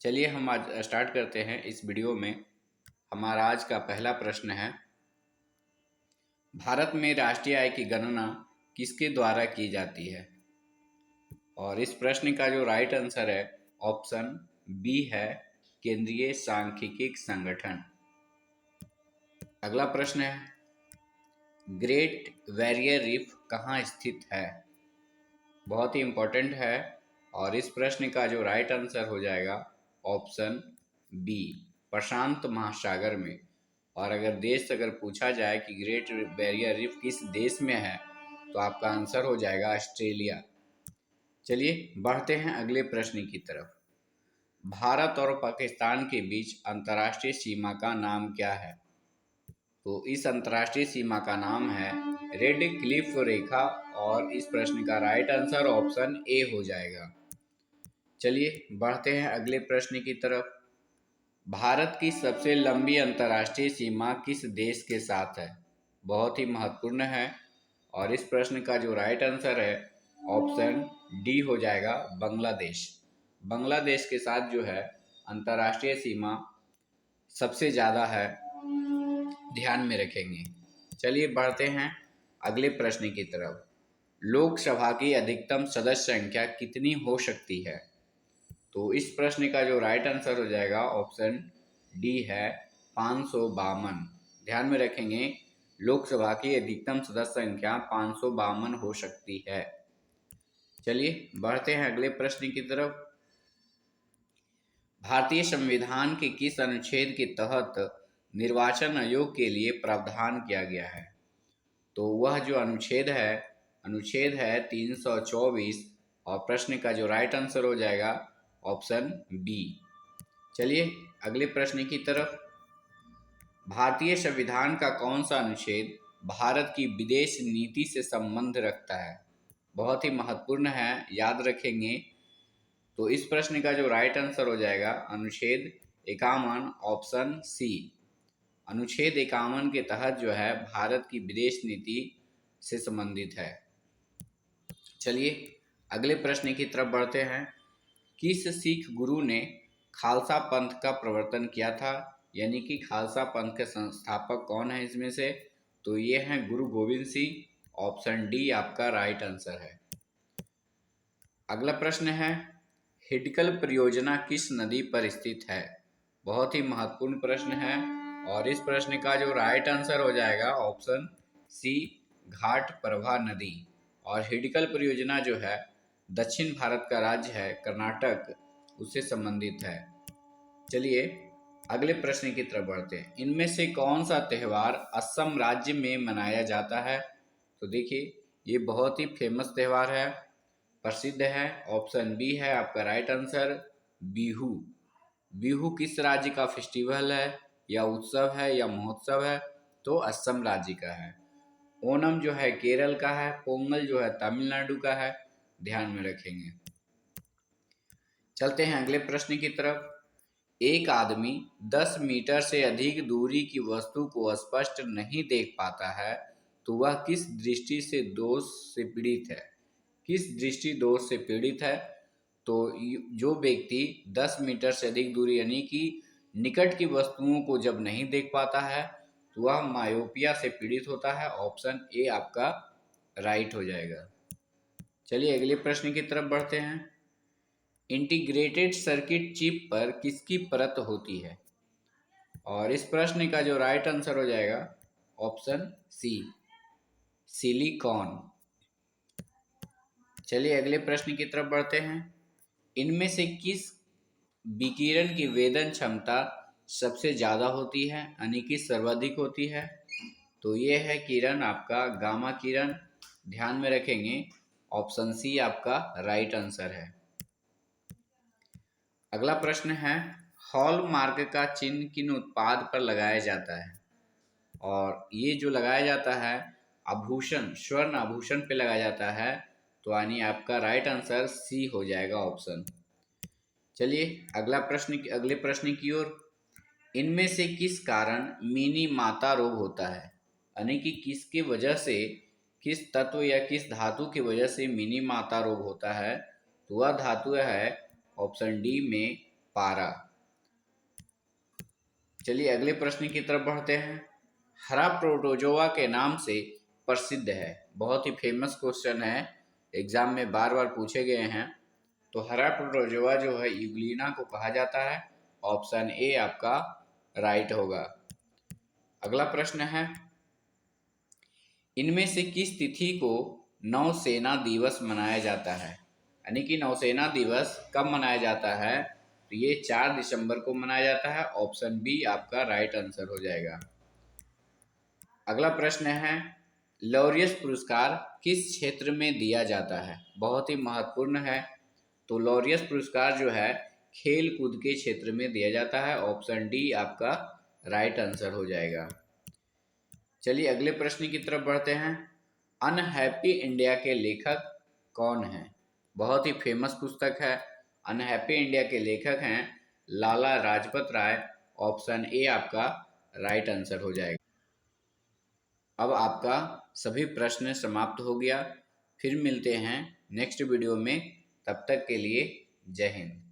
चलिए हम आज स्टार्ट करते हैं इस वीडियो में। हमारा आज का पहला प्रश्न है, भारत में राष्ट्रीय आय की गणना किसके द्वारा की जाती है? और इस प्रश्न का जो राइट आंसर है ऑप्शन बी है, केंद्रीय सांख्यिकी संगठन। अगला प्रश्न है, ग्रेट बैरियर रीफ कहाँ स्थित है? बहुत ही इंपॉर्टेंट है और इस प्रश्न का जो राइट आंसर हो जाएगा ऑप्शन बी, प्रशांत महासागर में। और अगर पूछा जाए कि ग्रेट बैरियर रीफ किस देश में है तो आपका आंसर हो जाएगा ऑस्ट्रेलिया। चलिए बढ़ते हैं अगले प्रश्न की तरफ। भारत और पाकिस्तान के बीच अंतर्राष्ट्रीय सीमा का नाम क्या है? तो इस अंतर्राष्ट्रीय सीमा का नाम है रेड क्लिफ रेखा और इस प्रश्न का राइट आंसर ऑप्शन ए हो जाएगा। चलिए बढ़ते हैं अगले प्रश्न की तरफ। भारत की सबसे लंबी अंतर्राष्ट्रीय सीमा किस देश के साथ है? बहुत ही महत्वपूर्ण है और इस प्रश्न का जो राइट आंसर है ऑप्शन डी हो जाएगा, बांग्लादेश। बांग्लादेश के साथ जो है अंतर्राष्ट्रीय सीमा सबसे ज़्यादा है, ध्यान में रखेंगे। चलिए बढ़ते हैं अगले प्रश्न की तरफ। लोकसभा की अधिकतम सदस्य संख्या कितनी हो सकती है? तो इस प्रश्न का जो राइट आंसर हो जाएगा ऑप्शन डी है, 552। ध्यान में रखेंगे, लोकसभा की अधिकतम सदस्य संख्या 552 हो सकती है। चलिए बढ़ते हैं अगले प्रश्न की तरफ। भारतीय संविधान के किस अनुच्छेद के तहत निर्वाचन आयोग के लिए प्रावधान किया गया है? तो वह जो अनुच्छेद है 324 और प्रश्न का जो राइट आंसर हो जाएगा ऑप्शन बी। चलिए अगले प्रश्न की तरफ। भारतीय संविधान का कौन सा अनुच्छेद भारत की विदेश नीति से संबंध रखता है? बहुत ही महत्वपूर्ण है, याद रखेंगे। तो इस प्रश्न का जो राइट आंसर हो जाएगा अनुच्छेद 51 ऑप्शन सी। अनुच्छेद 51 के तहत जो है भारत की विदेश नीति से संबंधित है। चलिए अगले प्रश्न की तरफ बढ़ते हैं। किस सिख गुरु ने खालसा पंथ का प्रवर्तन किया था? यानी कि खालसा पंथ के संस्थापक कौन है इसमें से? तो ये हैं गुरु गोविंद सिंह। ऑप्शन डी आपका राइट आंसर है। अगला प्रश्न है, हिडकल परियोजना किस नदी पर स्थित है? बहुत ही महत्वपूर्ण प्रश्न है और इस प्रश्न का जो राइट आंसर हो जाएगा ऑप्शन सी, घाट प्रभा नदी। और हिडकल परियोजना जो है दक्षिण भारत का राज्य है कर्नाटक, उससे संबंधित है। चलिए अगले प्रश्न की तरफ बढ़ते हैं। इनमें से कौन सा त्यौहार असम राज्य में मनाया जाता है? तो देखिए ये बहुत ही फेमस त्यौहार है, प्रसिद्ध है। ऑप्शन बी है आपका राइट आंसर, बिहू। बिहू किस राज्य का फेस्टिवल है या उत्सव है या महोत्सव है? तो असम राज्य का है। ओणम जो है केरल का है, पोंगल जो है तमिलनाडु का है, ध्यान में रखेंगे। चलते हैं अगले प्रश्न की तरफ। एक आदमी 10 मीटर से अधिक दूरी की वस्तु को स्पष्ट नहीं देख पाता है तो वह किस दृष्टि से दोष से पीड़ित है? किस दृष्टि दोष से पीड़ित है? तो जो व्यक्ति 10 मीटर से अधिक दूरी यानी कि निकट की वस्तुओं को जब नहीं देख पाता है तो वह मायोपिया से पीड़ित होता है। ऑप्शन ए आपका राइट हो जाएगा। चलिए अगले प्रश्न की तरफ बढ़ते हैं। इंटीग्रेटेड सर्किट चिप पर किसकी परत होती है? और इस प्रश्न का जो राइट आंसर हो जाएगा ऑप्शन सी, सिलिकॉन। चलिए अगले प्रश्न की तरफ बढ़ते हैं। इनमें से किस विकिरण की वेदन क्षमता सबसे ज़्यादा होती है यानी कि सर्वाधिक होती है? तो ये है किरण आपका गामा किरण, ध्यान में रखेंगे। ऑप्शन सी आपका राइट आंसर है। अगला प्रश्न है, हॉलमार्क का चिन्ह किन उत्पाद पर लगाया जाता है? और ये जो लगाया जाता है आभूषण, स्वर्ण आभूषण पे लगाया जाता है, तो यानी आपका राइट आंसर सी हो जाएगा ऑप्शन। चलिए अगले प्रश्न की ओर। इनमें से किस कारण मिनी माता रोग होता है? यानी कि किसकी वजह से, किस तत्व या किस धातु की वजह से मिनी माता रोग होता है? तो वह धातु है ऑप्शन डी में पारा। चलिए अगले प्रश्न की तरफ बढ़ते हैं। हरा प्रोटोजोआ के नाम से प्रसिद्ध है। बहुत ही फेमस क्वेश्चन है, एग्जाम में बार बार पूछे गए हैं। तो हरा प्रोटोजोआ जो है यूग्लिना को कहा जाता है। ऑप्शन ए आपका राइट होगा। अगला प्रश्न है, इनमें से किस तिथि को नौसेना दिवस मनाया जाता है? यानी कि नौसेना दिवस कब मनाया जाता है? तो ये 4 दिसंबर को मनाया जाता है। ऑप्शन बी आपका राइट आंसर हो जाएगा। अगला प्रश्न है, लॉरियस पुरस्कार किस क्षेत्र में दिया जाता है? बहुत ही महत्वपूर्ण है। तो लॉरियस पुरस्कार जो है खेल कूद के क्षेत्र में दिया जाता है। ऑप्शन डी आपका राइट आंसर हो जाएगा। चलिए अगले प्रश्न की तरफ बढ़ते हैं। अनहैप्पी इंडिया के लेखक कौन हैं? बहुत ही फेमस पुस्तक है। अनहैप्पी इंडिया के लेखक हैं लाला लाजपत राय। ऑप्शन ए आपका राइट आंसर हो जाएगा। अब आपका सभी प्रश्न समाप्त हो गया। फिर मिलते हैं नेक्स्ट वीडियो में। तब तक के लिए जय हिंद।